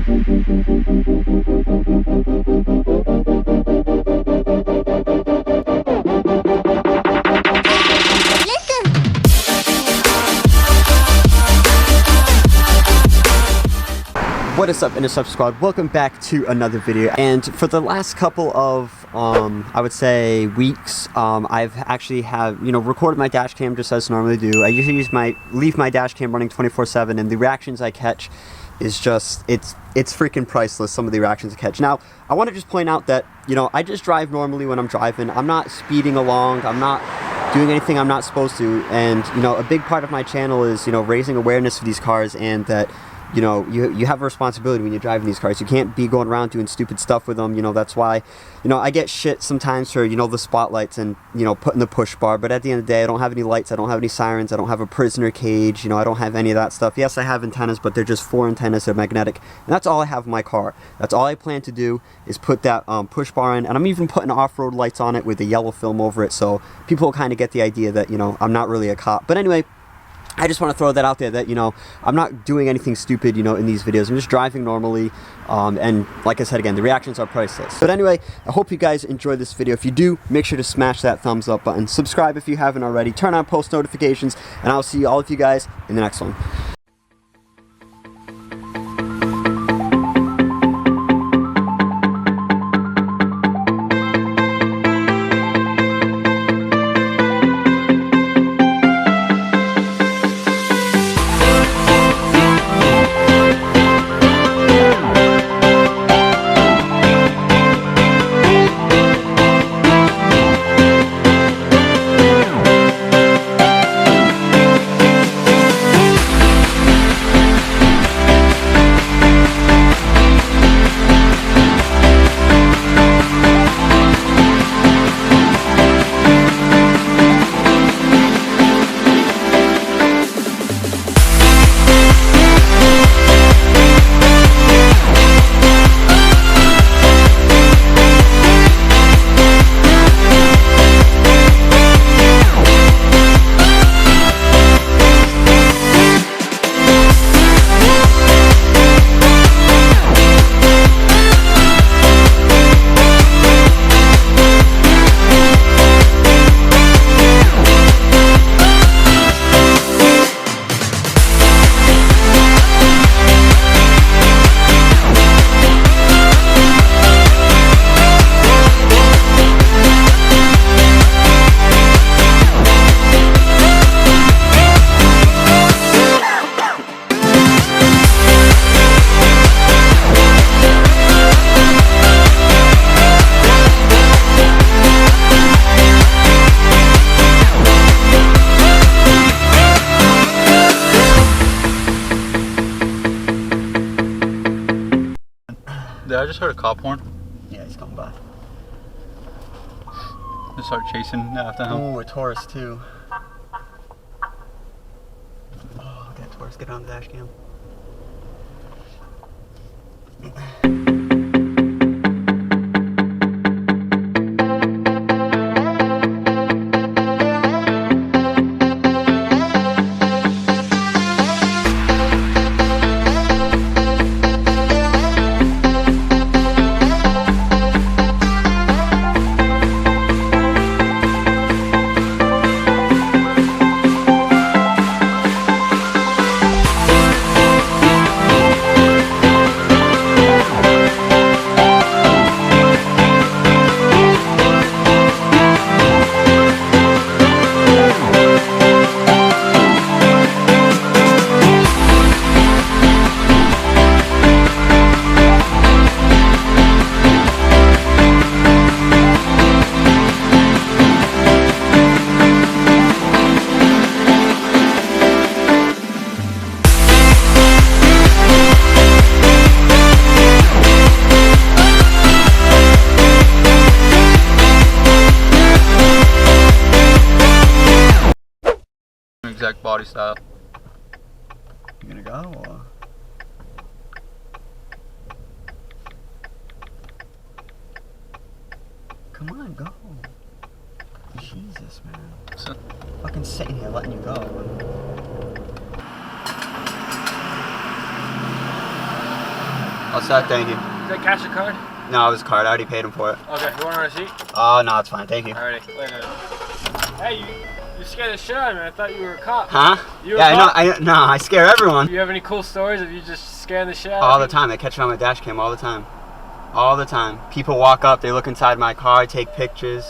What is up, Interceptor Squad? Welcome back to another video. And for the last couple of I would say weeks, I've actually recorded my dash cam just as I normally do. I usually leave my dash cam running 24/7, and the reactions I catch is just it's freaking priceless. Some of the reactions I catch. Now, I want to just point out that I just drive normally when I'm driving. I'm not speeding along. I'm not doing anything I'm not supposed to. And a big part of my channel is raising awareness for these cars, and that you have a responsibility when you're driving these cars. You can't be going around doing stupid stuff with them. That's why, I get shit sometimes for, the spotlights and, putting the push bar. But at the end of the day, I don't have any lights. I don't have any sirens. I don't have a prisoner cage. I don't have any of that stuff. Yes, I have antennas, but they're just 4 antennas. They're magnetic. And that's all I have in my car. That's all I plan to do is put that push bar in. And I'm even putting off-road lights on it with the yellow film over it. So people will kind of get the idea that, I'm not really a cop. But anyway, I just want to throw that out there that, I'm not doing anything stupid, in these videos. I'm just driving normally. And like I said again, the reactions are priceless. But anyway, I hope you guys enjoyed this video. If you do, make sure to smash that thumbs up button. Subscribe if you haven't already. Turn on post notifications. And I'll see all of you guys in the next one. I just heard a cop horn. Yeah, he's coming by. Just start chasing after him. Ooh, a Taurus too. Oh, look at that Taurus. Get on the dash cam. Exact body style. You gonna go or? Come on, go. Jesus, man. Fucking sitting here letting you go. All set, thank you. Is that cash or card? No, it was a card. I already paid him for it. Okay, you want a receipt? Oh, no, it's fine. Thank you. Alrighty, wait a minute. Hey, you scared the shit out of me. I thought you were a cop. Huh? You a Yeah, cop? I scare everyone. Do you have any cool stories of you just scaring the shit out All of me? the time. They catch it on my dash cam all the time. All the time. People walk up, they look inside my car, take pictures.